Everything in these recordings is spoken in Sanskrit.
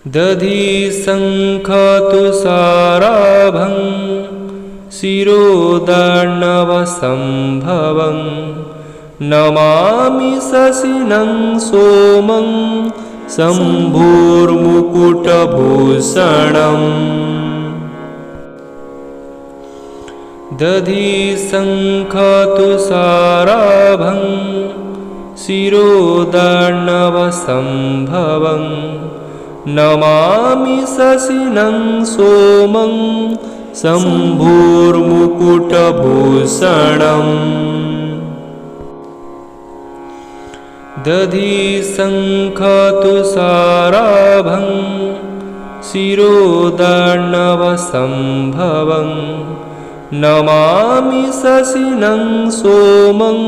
दधि शङ्खतुषाराभं शिरोदार्णवसम्भवं नमामि शशिनं सोमं शम्भुर्मुकुटभूषणम् दधि शङ्खतुषाराभं शिरोदार्णवसम्भवं नमामि शशिनं सोमं शम्भुर्मुकुटभूषणम् दधि शङ्खतुषाराभं शिरोदार्णवसम्भवं नमामि शशिनं सोमं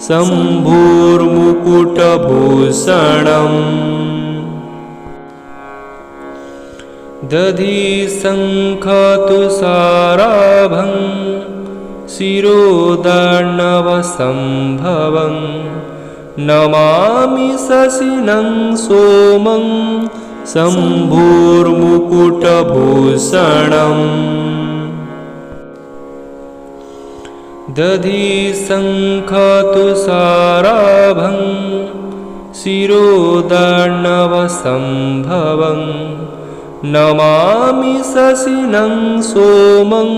शम्भुर्मुकुटभूषणम् दधि शङ्खतुषाराभं शिरोदार्णवसम्भवं नमामि शशिनं सोमं शम्भुर्मुकुटभूषणम् दधि शङ्खतुषाराभं शिरोदार्णवसम्भवं नमामि शशिनं सोमं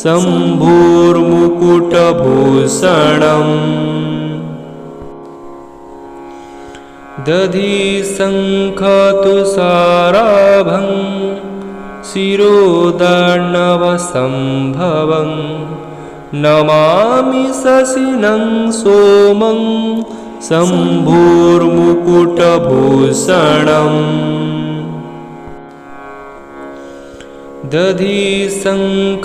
शम्भुर्मुकुटभूषणम् दधि शङ्खतुषाराभं शिरोदार्णवसम्भवं नमामि शशिनं सोमं शम्भुर्मुकुटभूषणम् दधि शङ्खतुषाराभं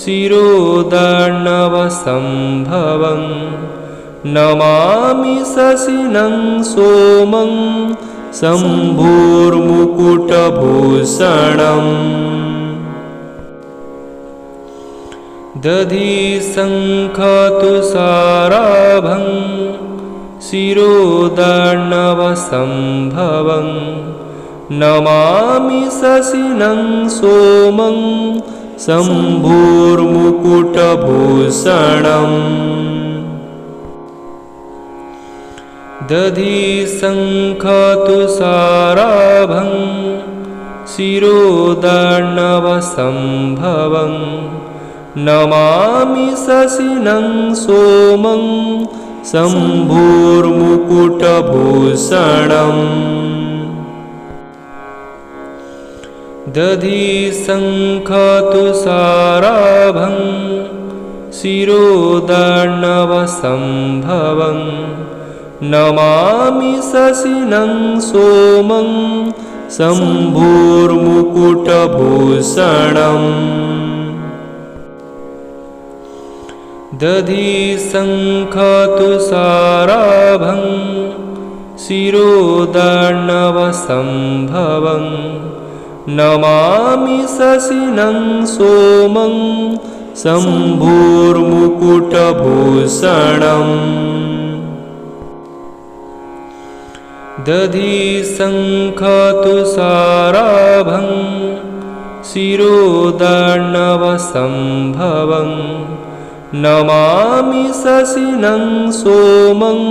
शिरोदार्णवसम्भवं नमामि शशिनं सोमं शम्भुर्मुकुटभूषणम् दधि शङ्खतुषाराभं शिरोदार्णवसम्भवं नमामि शशिनं सोमं शम्भुर्मुकुटभूषणम् दधि शङ्खतुषाराभं शिरोदार्णवसम्भवं नमामि शशिनं सोमं शम्भुर्मुकुटभूषणम् दधि शङ्खतुषाराभं शिरोदार्णवसम्भवं नमामि शशिनं सोमं शम्भुर्मुकुटभूषणम् दधि शङ्खतुषाराभं शिरोदार्णवसम्भवं नमामि शशिनं सोमं शम्भुर्मुकुटभूषणम् दधि शङ्खतुषाराभं शिरोदार्णवसम्भवं नमामि शशिनं सोमं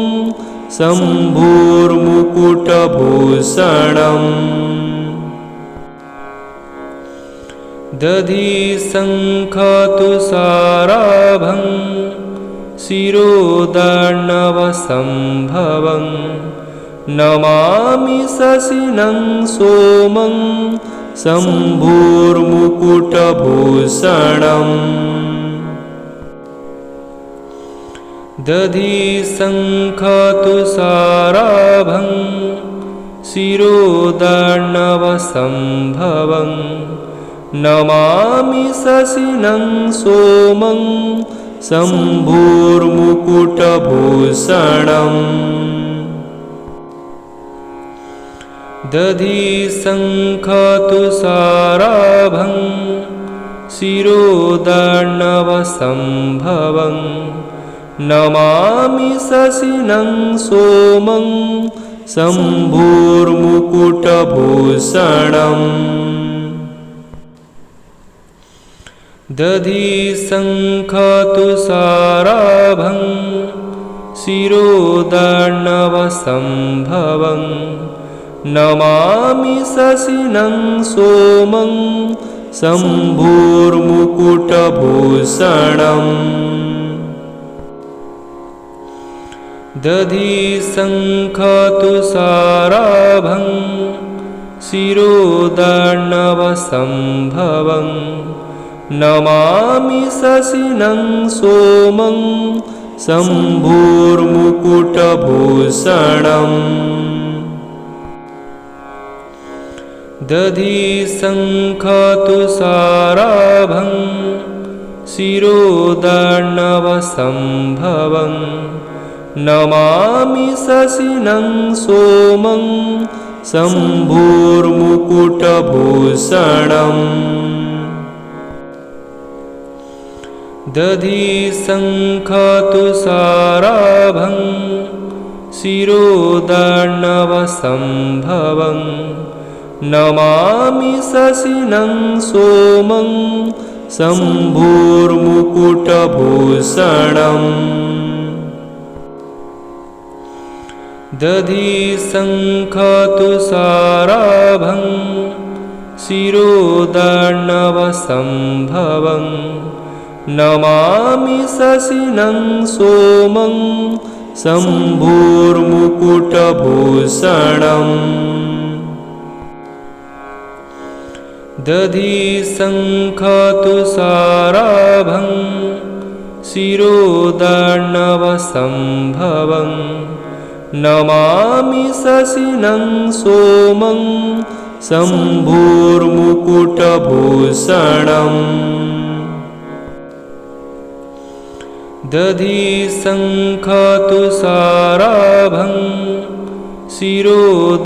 शम्भुर्मुकुटभूषणम् दधि शङ्खतुषाराभं शिरोदार्णवसम्भवं नमामि शशिनं सोमं शम्भुर्मुकुटभूषणम् दधि शङ्खतुषाराभं शिरोदार्णवसम्भवं नमामि शशिनं सोमं शम्भुर्मुकुटभूषणम् दधि शङ्खतुषाराभं शिरोदार्णवसम्भवं नमामि शशिनं सोमं शम्भुर्मुकुटभूषणम् दधि शङ्खतुषाराभं शिरोदार्णवसम्भवं नमामि शशिनं सोमं शम्भुर्मुकुटभूषणम् दधि शङ्खतुषाराभं शिरोदार्णवसम्भवं नमामि शशिनं सोमं शम्भुर्मुकुटभूषणम् दधि शङ्खतुषाराभं शिरोदार्णवसम्भवं नमामि शशिनं सोमं शम्भुर्मुकुटभूषणम् दधि शङ्खतुषाराभं शिरोदार्णवसम्भवं नमामि शशिनं सोमं शम्भुर्मुकुटभूषणम् दधि शङ्खतुषाराभं शिरोदार्णवसम्भवं नमामि शशिनं सोमं शम्भुर्मुकुटभूषणम् दधि शङ्खतुषाराभं शिरोदार्णवसम्भवं नमामि शशिनं सोमं शम्भुर्मुकुटभूषणम् दधि शङ्खतुषाराभं शिरोदार्णवसम्भवं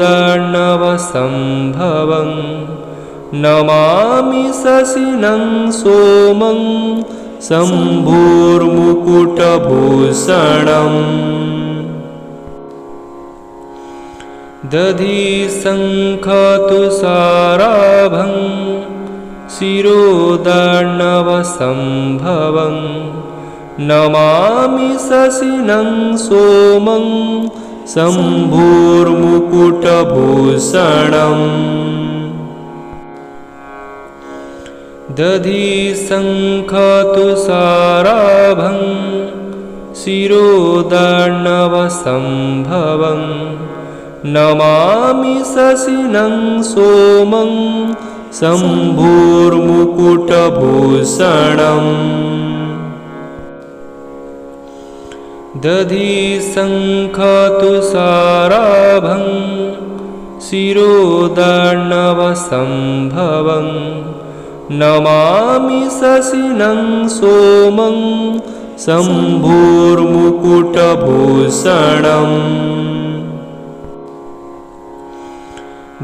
नमामि शशिनं सोमं शम्भुर्मुकुटभूषणम् दधि शङ्खतुषाराभं शिरोदार्णवसम्भवं नमामि शशिनं सोमं शम्भुर्मुकुटभूषणम् दधि शङ्खतुषाराभं शिरोदार्णवसम्भवं नमामि शशिनं सोमं शम्भुर्मुकुटभूषणम् दधि शङ्खतुषाराभं शिरोदार्णवसम्भवं नमामि शशिनं सोमं शम्भुर्मुकुटभूषणम्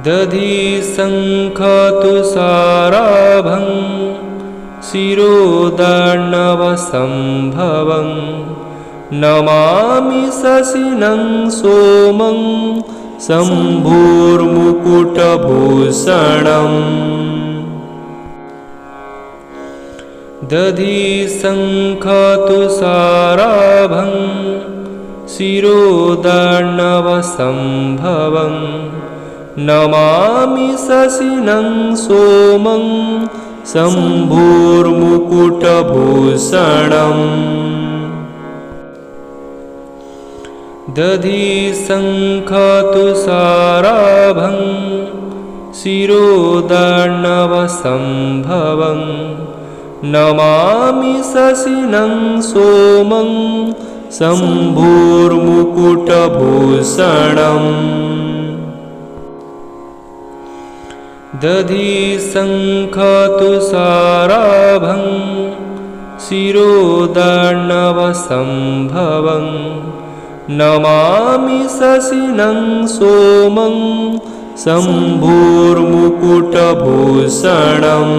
दधि शङ्खतुषाराभं शिरोदार्णवसम्भवं नमामि शशिनं सोमं शम्भुर्मुकुटभूषणम् दधि शङ्खतुषाराभं शिरोदार्णवसम्भवं नमामि शशिनं सोमं शम्भुर्मुकुटभूषणम् दधि शङ्खतुषाराभं शिरोदार्णवसम्भवं नमामि शशिनं सोमं शम्भुर्मुकुटभूषणम् दधि शङ्खतुषाराभं शिरोदार्णवसम्भवं नमामि शशिनं सोमं शम्भुर्मुकुटभूषणम्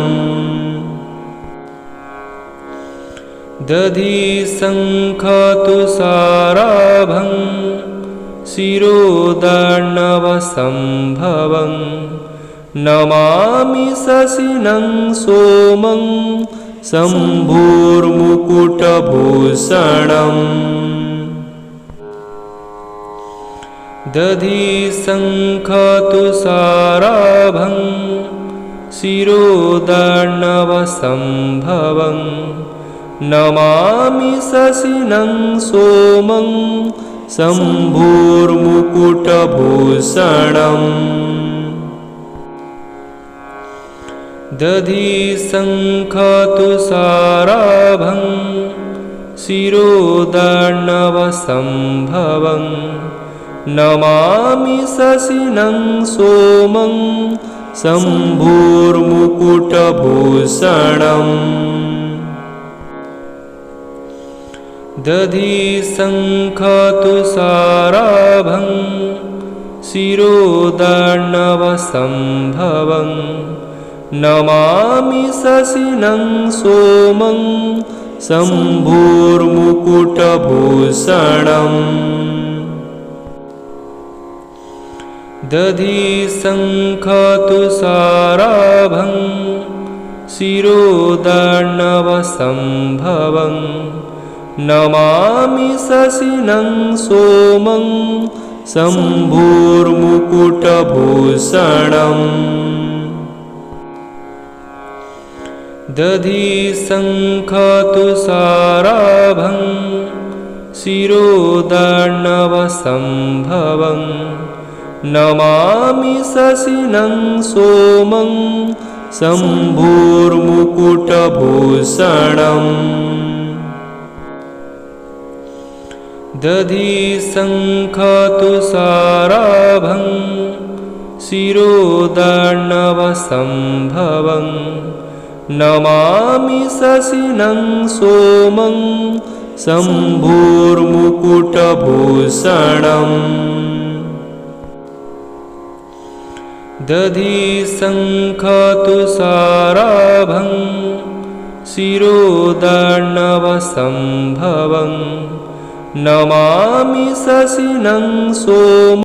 दधि शङ्खतुषाराभं शिरोदार्णवसम्भवं नमामि शशिनं सोमं शम्भुर्मुकुटभूषणम् दधिशङ्खतुषाराभं शिरोदार्णवसम्भवं नमामि शशिनं सोमं शम्भुर्मुकुटभूषणम् दधिशङ्खतुषाराभं शिरोदार्णवसम्भवं नमामि शशिनं सोमं शम्भुर्मुकुटभूषणम् दधिशङ्खतुषाराभं शिरोदार्णवसम्भवं नमामि शशिनं सोमं शम्भुर्मुकुटभूषणम् दधिशङ्खतुषाराभं शिरोदार्णवसम्भवं नमामि शशिनं सोमं शम्भुर्मुकुटभूषणम् दधिशङ्खतुषाराभं शिरोदार्णवसम्भवं नमामि शशिनं सोमं शम्भुर्मुकुटभूषणम् दधिशङ्खतुषाराभं शिरोदार्णवसम्भवं नमामि शशिनं सोमं शम्भुर्मुकुटभूषणम् दधिशङ्खतुषाराभं शिरोदार्णवसम्भवं नमामि शशिनं सोमं